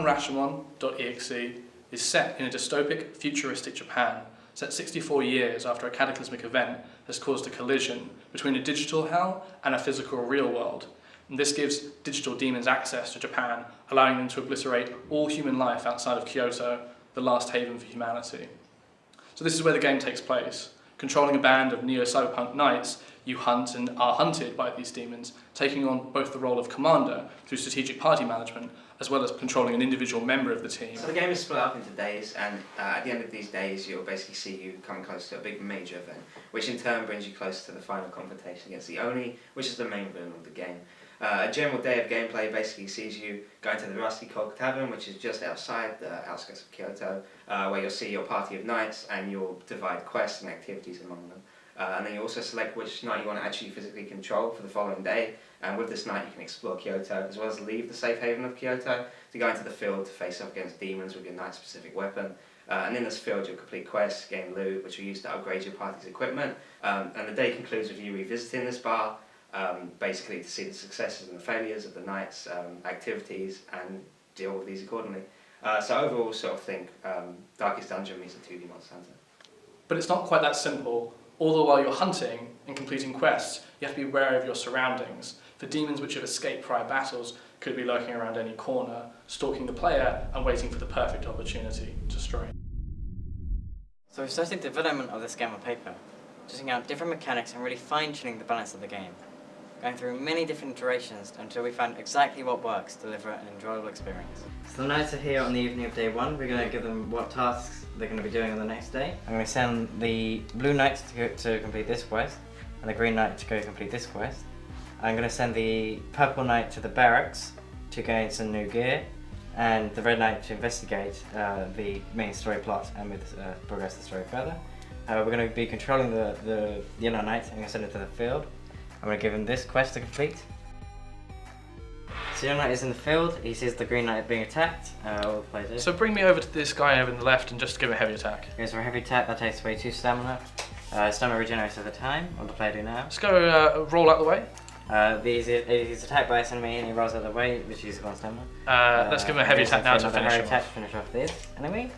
Rashmon.exe is set in a dystopic, futuristic Japan, set 64 years after a cataclysmic event has caused a collision between a digital hell and a physical real world. And this gives digital demons access to Japan, allowing them to obliterate all human life outside of Kyoto, the last haven for humanity. So this is where the game takes place. Controlling a band of neo-cyberpunk knights, you hunt and are hunted by these demons, taking on both the role of commander through strategic party management, as well as controlling an individual member of the team. So the game is split up into days, and at the end of these days you'll basically see you coming close to a big major event, which in turn brings you close to the final confrontation against the Oni, which is the main villain of the game. A general day of gameplay basically sees you going to the Rusty Cog Tavern, which is just outside the outskirts of Kyoto, where you'll see your party of knights and you'll divide quests and activities among them. And then you also select which knight you want to actually physically control for the following day, and with this knight you can explore Kyoto, as well as leave the safe haven of Kyoto to go into the field to face off against demons with your knight-specific weapon. And in this field you'll complete quests, gain loot, which you'll use to upgrade your party's equipment, and the day concludes with you revisiting this bar, basically to see the successes and the failures of the knights' activities and deal with these accordingly. So overall, sort of think Darkest Dungeon meets a 2D Monster Hunter. But it's not quite that simple. All the while you're hunting and completing quests, you have to be wary of your surroundings. For demons which have escaped prior battles could be lurking around any corner, stalking the player and waiting for the perfect opportunity to strike. So we've started development of this game on paper, testing out different mechanics and really fine-tuning the balance of the game, going through many different iterations until we found exactly what works to deliver an enjoyable experience. So the knights are here on the evening of day one. We're going to give them what tasks they're going to be doing on the next day. I'm going to send the blue knight to complete this quest, and the green knight to go complete this quest. I'm going to send the purple knight to the barracks to gain some new gear, and the red knight to investigate the main story plot and progress the story further. We're going to be controlling the yellow knight. I'm going to send it to the field. I'm going to give him this quest to complete. So Yellow Knight is in the field, he sees the Green Knight being attacked, all the players do. So bring me over to this guy over on the left and just give him a heavy attack. Okay, so a heavy attack, that takes away 2 stamina. Stamina regenerates over time, what the player do now. Let's go roll out the way. He's attacked by this enemy and he rolls out of the way, which uses 1 stamina. Let's give him a heavy attack now to finish him off. Finish off this enemy.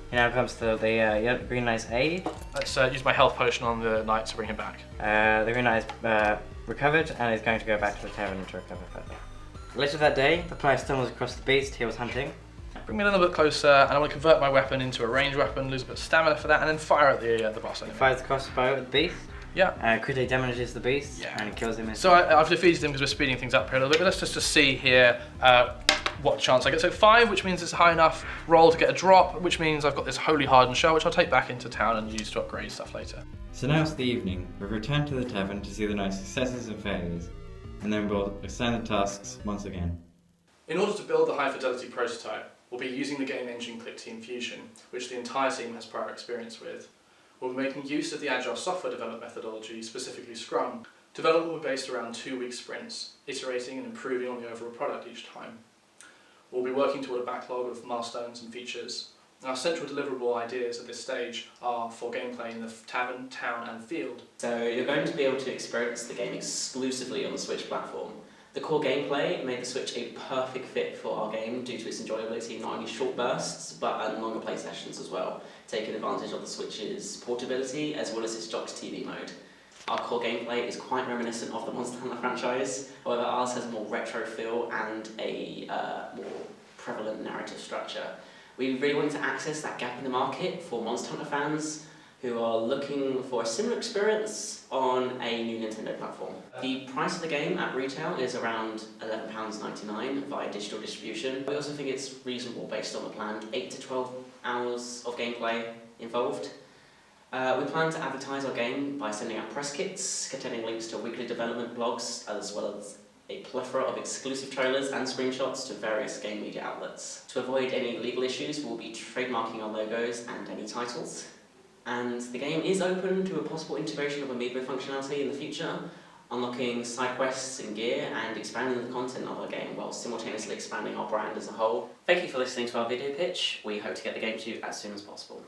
He now comes to the Green Knight's aid. Let's use my health potion on the knight to bring him back. The Green Knight is recovered and is going to go back to the tavern to recover further. Later that day, the player stumbles across the beast he was hunting. Bring me a little bit closer, and I want to convert my weapon into a ranged weapon, lose a bit of stamina for that, and then fire at the boss enemy. He fires the crossbow at the beast. Yeah. Critically damages the beast and kills him. So I've defeated him because we're speeding things up here a little bit, but let's just see here what chance I get. So 5, which means it's a high enough roll to get a drop, which means I've got this holy hardened shell, which I'll take back into town and use to upgrade stuff later. So now it's the evening. We've returned to the tavern to see the knight's successes and failures, and then we'll assign the tasks once again. In order to build the high fidelity prototype, we'll be using the game engine ClickTeam Fusion, which the entire team has prior experience with. We'll be making use of the agile software development methodology, specifically Scrum. Development will be based around 2-week sprints, iterating and improving on the overall product each time. We'll be working toward a backlog of milestones and features. And our central deliverable ideas at this stage are for gameplay in the tavern, town and field. So you're going to be able to experience the game exclusively on the Switch platform. The core gameplay made the Switch a perfect fit for our game due to its enjoyability, not only short bursts but longer play sessions as well, taking advantage of the Switch's portability as well as its Jox TV mode. Our core gameplay is quite reminiscent of the Monster Hunter franchise, however ours has a more retro feel and a more prevalent narrative structure. We really wanted to access that gap in the market for Monster Hunter fans who are looking for a similar experience on a new Nintendo platform. The price of the game at retail is around £11.99 via digital distribution. We also think it's reasonable based on the planned 8 to 12 hours of gameplay involved. We plan to advertise our game by sending out press kits containing links to weekly development blogs as well as a plethora of exclusive trailers and screenshots to various game media outlets. To avoid any legal issues, we'll be trademarking our logos and any titles. And the game is open to a possible integration of amiibo functionality in the future, unlocking side quests and gear and expanding the content of our game while simultaneously expanding our brand as a whole. Thank you for listening to our video pitch. We hope to get the game to you as soon as possible.